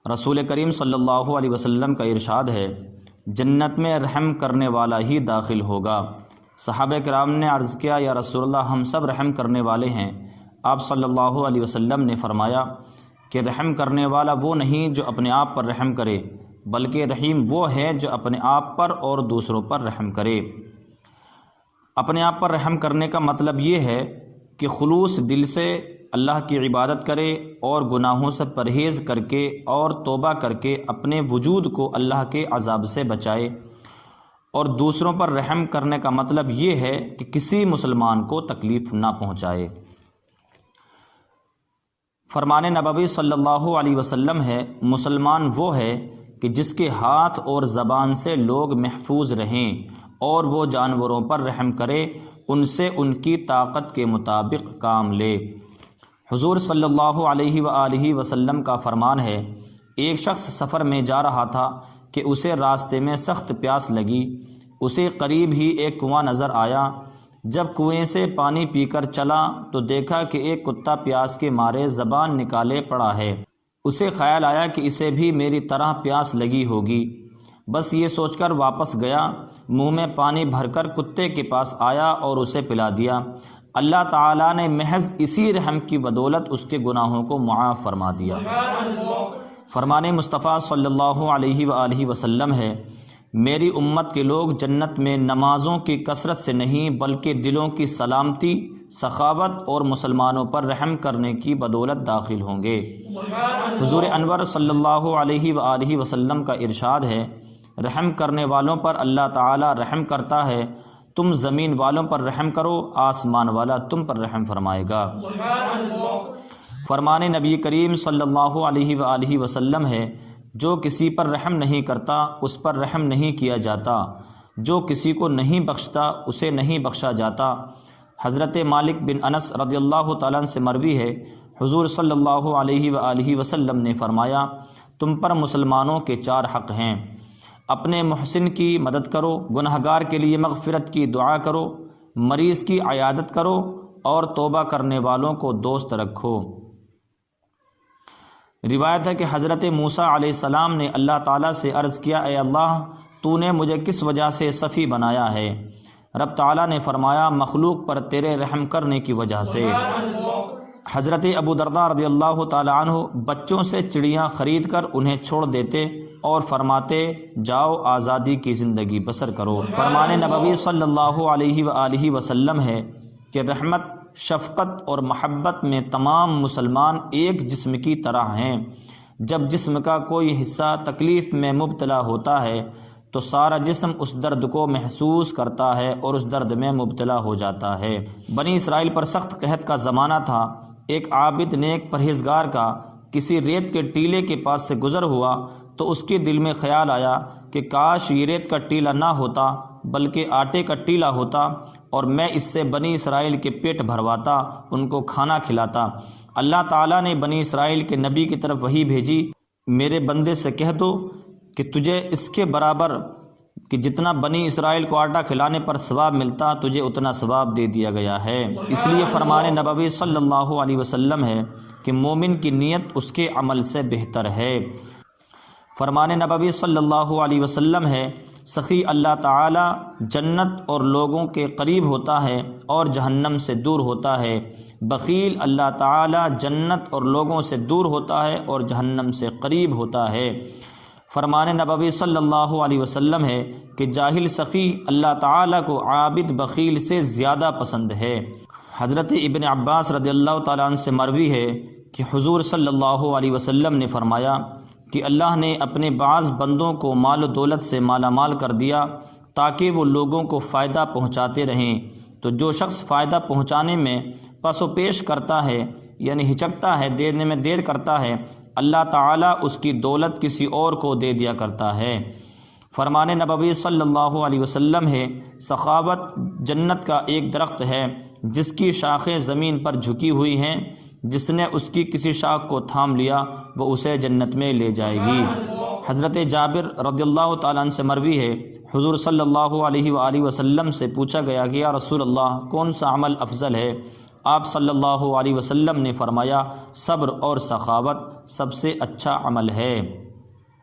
رسول کریم صلی اللہ علیہ وسلم کا ارشاد ہے، جنت میں رحم کرنے والا ہی داخل ہوگا۔ صحابہ کرام نے عرض کیا، یا رسول اللہ ہم سب رحم کرنے والے ہیں۔ آپ صلی اللہ علیہ وسلم نے فرمایا کہ رحم کرنے والا وہ نہیں جو اپنے آپ پر رحم کرے، بلکہ رحیم وہ ہے جو اپنے آپ پر اور دوسروں پر رحم کرے۔ اپنے آپ پر رحم کرنے کا مطلب یہ ہے کہ خلوص دل سے اللہ کی عبادت کرے اور گناہوں سے پرہیز کر کے اور توبہ کر کے اپنے وجود کو اللہ کے عذاب سے بچائے۔ اور دوسروں پر رحم کرنے کا مطلب یہ ہے کہ کسی مسلمان کو تکلیف نہ پہنچائے۔ فرمان نبوی صلی اللہ علیہ وسلم ہے، مسلمان وہ ہے کہ جس کے ہاتھ اور زبان سے لوگ محفوظ رہیں اور وہ جانوروں پر رحم کرے، ان سے ان کی طاقت کے مطابق کام لے۔ حضور صلی اللہ علیہ وآلہ وسلم کا فرمان ہے، ایک شخص سفر میں جا رہا تھا کہ اسے راستے میں سخت پیاس لگی۔ اسے قریب ہی ایک کنواں نظر آیا۔ جب کنویں سے پانی پی کر چلا تو دیکھا کہ ایک کتا پیاس کے مارے زبان نکالے پڑا ہے۔ اسے خیال آیا کہ اسے بھی میری طرح پیاس لگی ہوگی، بس یہ سوچ کر واپس گیا، منہ میں پانی بھر کر کتے کے پاس آیا اور اسے پلا دیا۔ اللہ تعالیٰ نے محض اسی رحم کی بدولت اس کے گناہوں کو معاف فرما دیا۔ فرمان مصطفیٰ صلی اللہ علیہ وآلہ وسلم ہے، میری امت کے لوگ جنت میں نمازوں کی کثرت سے نہیں بلکہ دلوں کی سلامتی، سخاوت اور مسلمانوں پر رحم کرنے کی بدولت داخل ہوں گے۔ حضور انور صلی اللہ علیہ وآلہ وسلم کا ارشاد ہے، رحم کرنے والوں پر اللہ تعالی رحم کرتا ہے، تم زمین والوں پر رحم کرو، آسمان والا تم پر رحم فرمائے گا۔ فرمان نبی کریم صلی اللہ علیہ وآلہ وسلم ہے، جو کسی پر رحم نہیں کرتا اس پر رحم نہیں کیا جاتا، جو کسی کو نہیں بخشتا اسے نہیں بخشا جاتا۔ حضرت مالک بن انس رضی اللہ تعالیٰ عنہ سے مروی ہے، حضور صلی اللہ علیہ وآلہ وسلم نے فرمایا، تم پر مسلمانوں کے 4 حق ہیں، اپنے محسن کی مدد کرو، گنہگار کے لیے مغفرت کی دعا کرو، مریض کی عیادت کرو اور توبہ کرنے والوں کو دوست رکھو۔ روایت ہے کہ حضرت موسیٰ علیہ السلام نے اللہ تعالیٰ سے عرض کیا، اے اللہ، تو نے مجھے کس وجہ سے صفی بنایا ہے؟ رب تعالیٰ نے فرمایا، مخلوق پر تیرے رحم کرنے کی وجہ سے۔ حضرت ابو درداء رضی اللہ تعالیٰ عنہ بچوں سے چڑیاں خرید کر انہیں چھوڑ دیتے اور فرماتے، جاؤ آزادی کی زندگی بسر کرو۔ فرمان نبوی صلی اللہ علیہ وآلہ وسلم ہے کہ رحمت، شفقت اور محبت میں تمام مسلمان ایک جسم کی طرح ہیں۔ جب جسم کا کوئی حصہ تکلیف میں مبتلا ہوتا ہے تو سارا جسم اس درد کو محسوس کرتا ہے اور اس درد میں مبتلا ہو جاتا ہے۔ بنی اسرائیل پر سخت قحط کا زمانہ تھا۔ ایک عابد نیک پرہیزگار کا کسی ریت کے ٹیلے کے پاس سے گزر ہوا تو اس کے دل میں خیال آیا کہ کاش یہ ریت کا ٹیلا نہ ہوتا بلکہ آٹے کا ٹیلا ہوتا اور میں اس سے بنی اسرائیل کے پیٹ بھرواتا، ان کو کھانا کھلاتا۔ اللہ تعالیٰ نے بنی اسرائیل کے نبی کی طرف وحی بھیجی، میرے بندے سے کہہ دو کہ تجھے اس کے برابر کہ جتنا بنی اسرائیل کو آٹا کھلانے پر ثواب ملتا تجھے اتنا ثواب دے دیا گیا ہے۔ اس لیے فرمان نبوی صلی اللہ علیہ وسلم ہے کہ مومن کی نیت اس کے عمل سے بہتر ہے۔ فرمان نبوی صلی اللہ علیہ وسلم ہے، سخی اللہ تعالی جنت اور لوگوں کے قریب ہوتا ہے اور جہنم سے دور ہوتا ہے، بخیل اللہ تعالی جنت اور لوگوں سے دور ہوتا ہے اور جہنم سے قریب ہوتا ہے۔ فرمان نبوی صلی اللہ علیہ وسلم ہے کہ جاہل سخی اللہ تعالیٰ کو عابد بخیل سے زیادہ پسند ہے۔ حضرت ابن عباس رضی اللہ تعالیٰ عنہ سے مروی ہے کہ حضور صلی اللہ علیہ وسلم نے فرمایا کہ اللہ نے اپنے بعض بندوں کو مال و دولت سے مالا مال کر دیا تاکہ وہ لوگوں کو فائدہ پہنچاتے رہیں، تو جو شخص فائدہ پہنچانے میں پس و پیش کرتا ہے یعنی ہچکتا ہے، دینے میں دیر کرتا ہے، اللہ تعالیٰ اس کی دولت کسی اور کو دے دیا کرتا ہے۔ فرمان نبوی صلی اللہ علیہ وسلم ہے، سخاوت جنت کا ایک درخت ہے جس کی شاخیں زمین پر جھکی ہوئی ہیں، جس نے اس کی کسی شاخ کو تھام لیا وہ اسے جنت میں لے جائے گی۔ حضرت جابر رضی اللہ تعالیٰ عنہ سے مروی ہے، حضور صلی اللہ علیہ وآلہ وسلم سے پوچھا گیا کہ یا رسول اللہ کون سا عمل افضل ہے؟ آپ صلی اللہ علیہ وسلم نے فرمایا صبر اور سخاوت سب سے اچھا عمل ہے۔